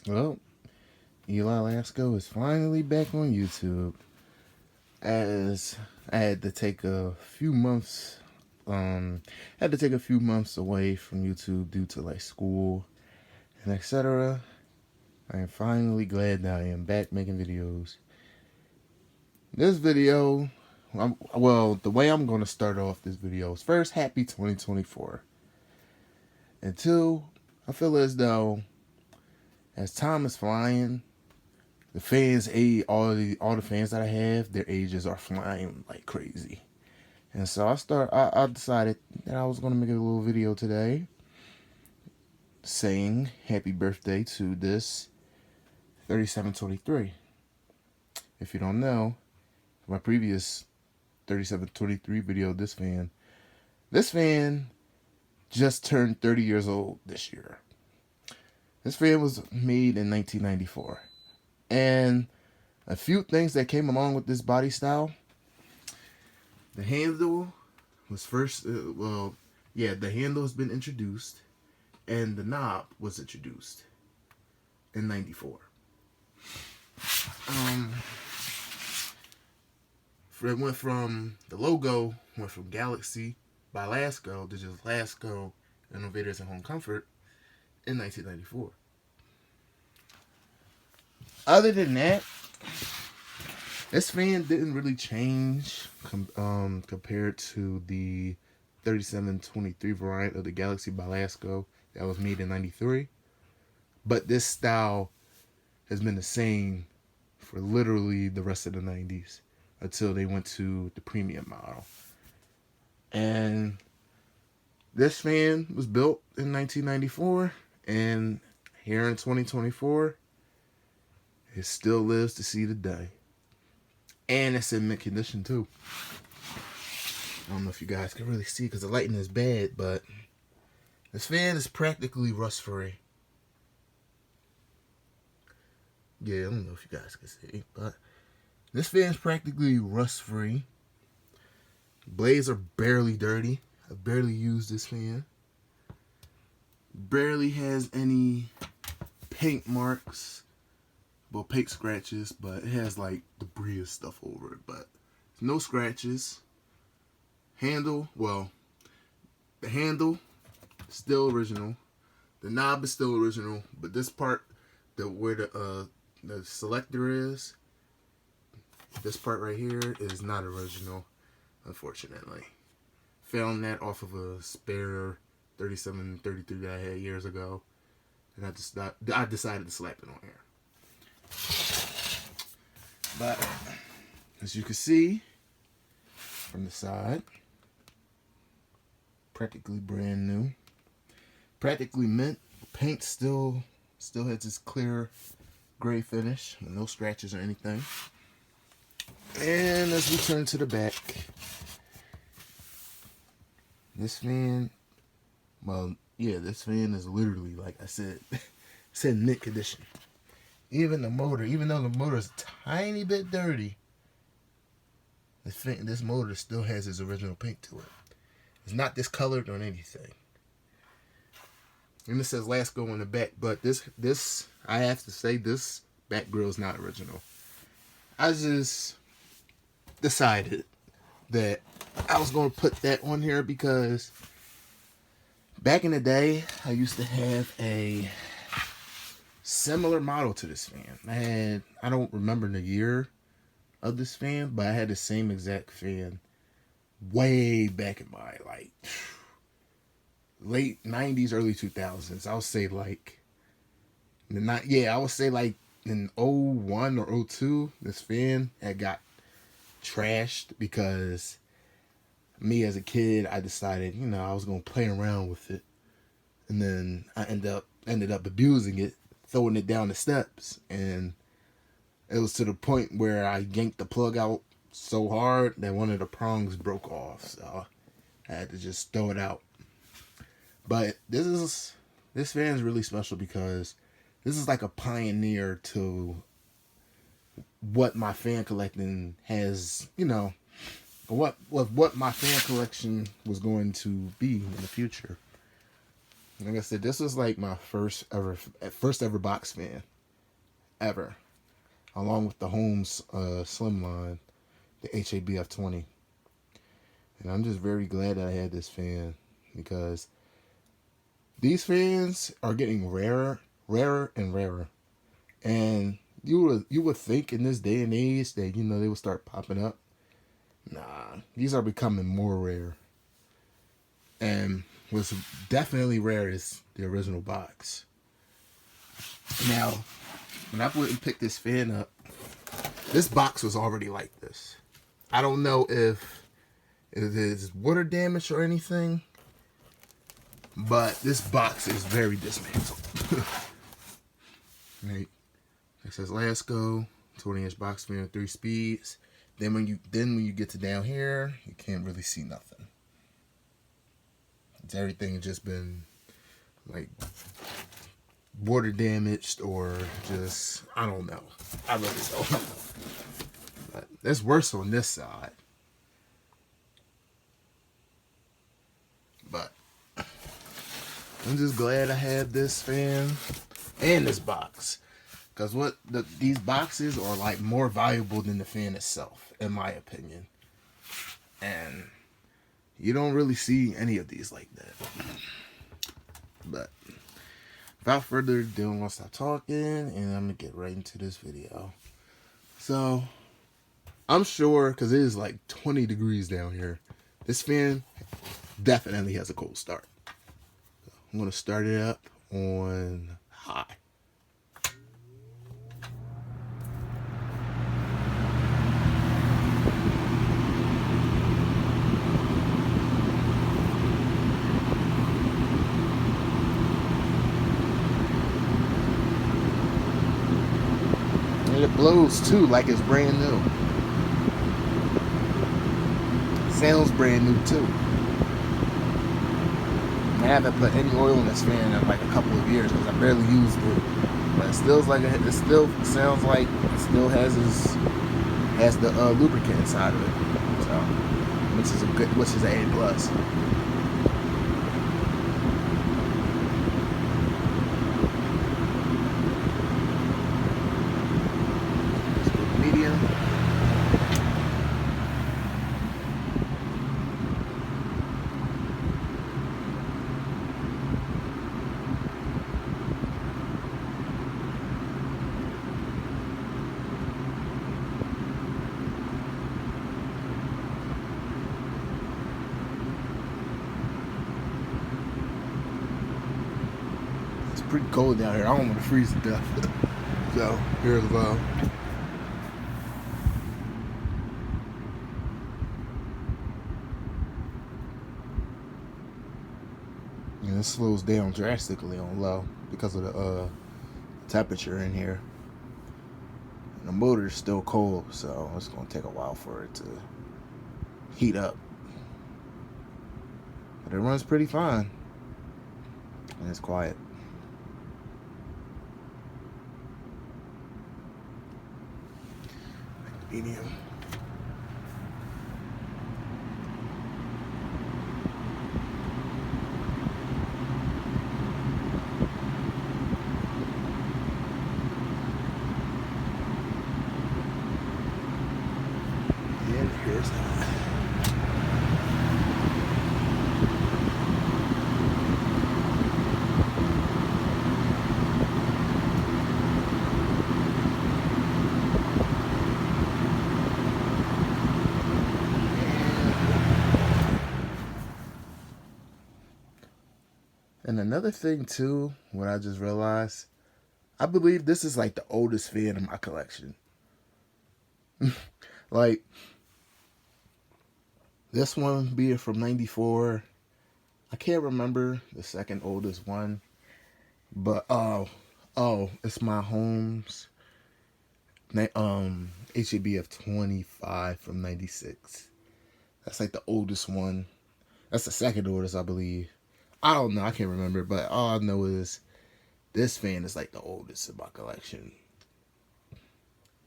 Well, Eli Lasko is finally back on YouTube. As I had to take a few months, away from YouTube due to like school and etc. I am finally glad that I am back making videos. This video, the way I'm going to start off this video is first, happy 2024, and two, I feel as though as time is flying, the fans age, all the fans that I have, their ages are flying like crazy. And so I decided that I was gonna make a little video today saying happy birthday to this 3723. If you don't know, my previous 3723 video, this fan just turned 30 years old this year. This fan was made in 1994. And a few things that came along with this body style. The handle was the handle has been introduced, and the knob was introduced in 94. The logo went from Galaxy by Lasko to just Lasko Innovators and Home Comfort in 1994. Other than that, this fan didn't really change compared to the 3723 variant of the Galaxy by Lasko that was made in 93. But this style has been the same for literally the rest of the 90s until they went to the premium model. And this fan was built in 1994, and here in 2024, it still lives to see the day. And it's in mint condition too. I don't know if you guys can really see because the lighting is bad, but this fan is practically rust free. Yeah, I don't know if you guys can see, but this fan is practically rust free. Blades are barely dirty. I barely used this fan. Barely has any paint marks. Well, paint scratches, but it has like debris and stuff over it, but no scratches. The handle still original. The knob is still original, but this part, where the selector is, this part right here is not original, unfortunately. Found that off of a spare 3733 that I had years ago, and I decided to slap it on here. But as you can see from the side, practically brand new, practically mint. Paint still has this clear gray finish with no scratches or anything. And as we turn to the back, this fan is literally, like I said, it's in mint condition. Even though the motor is a tiny bit dirty, this motor still has its original paint to it. It's not discolored or anything. And it says Lasko on the back, but this I have to say, this back grill is not original. I just decided that I was going to put that on here because back in the day, I used to have a similar model to this fan. I don't remember the year of this fan, but I had the same exact fan way back in my late 90s, early 2000s. I would say in 01 or 02, this fan had got trashed because me as a kid, I decided, I was going to play around with it. And then I ended up abusing it, throwing it down the steps, and it was to the point where I yanked the plug out so hard that one of the prongs broke off, so I had to just throw it out. But this fan is really special because this is like a pioneer to what my fan collecting has, what my fan collection was going to be in the future. Like I said, this was like my first ever box fan. ever, along with the Holmes Slimline, the HABF 20. And I'm just very glad that I had this fan, because these fans are getting rarer and rarer. And you would think in this day and age that, you know, they would start popping up. Nah, these are becoming more rare. And what's definitely rare is the original box. Now, when I went and picked this fan up, this box was already like this. I don't know if it is water damage or anything, but this box is very dismantled. Right. It says Lasko, 20-inch box fan, 3 speeds. Then when you get to down here, you can't really see nothing. It's everything just been like water damaged, or just, I don't know. I really don't know. But it's worse on this side. But I'm just glad I have this fan and this box, because these boxes are like more valuable than the fan itself, in my opinion. And you don't really see any of these like that. But without further ado, I'm gonna stop talking and I'm gonna get right into this video. So I'm sure, because it is like 20 degrees down here, this fan definitely has a cold start. So I'm gonna start it up on high. And it blows too like it's brand new. Sounds brand new too. I haven't put any oil in this fan in like a couple of years, because I barely used it. But it still sounds like it still has the lubricant inside of it. So, which is an A+. Medium. It's pretty cold down here. I don't want to freeze to death. So here's low. And it slows down drastically on low because of the temperature in here. And the motor is still cold, so it's going to take a while for it to heat up. But it runs pretty fine. And it's quiet. Medium. And here's that. And another thing too, what I just realized, I believe this is like the oldest fan in my collection. Like, this one being from '94. I can't remember the second oldest one, but it's my Holmes HABF 25 from '96. That's like the oldest one. That's the second oldest, I believe. I don't know, I can't remember, but all I know is this fan is like the oldest in my collection.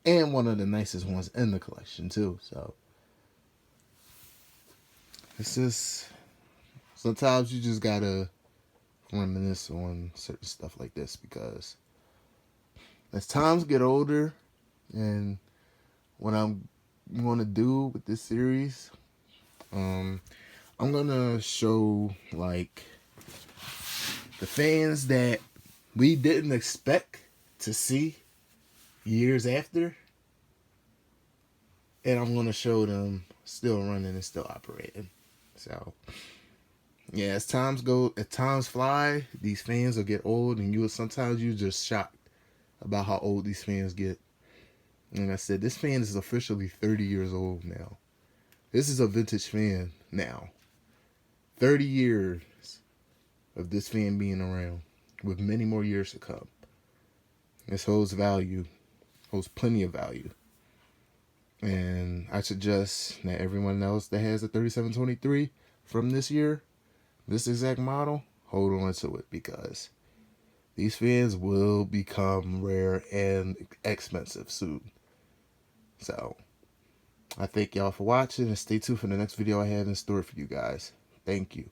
And one of the nicest ones in the collection too. So it's just, sometimes you just gotta reminisce on certain stuff like this, because As times get older, and what I'm going to do with this series, I'm going to show like the fans that we didn't expect to see years after, and I'm going to show them still running and still operating. So yeah, as times fly, these fans will get old, and sometimes you just shocked about how old these fans get. And I said, this fan is officially 30 years old now. This is a vintage fan now. 30 years of this fan being around, with many more years to come. This holds value, holds plenty of value. And I suggest that everyone else that has a 3723 from this year, this exact model, hold on to it, because these fans will become rare and expensive soon. So I thank y'all for watching, and stay tuned for the next video I have in store for you guys. Thank you.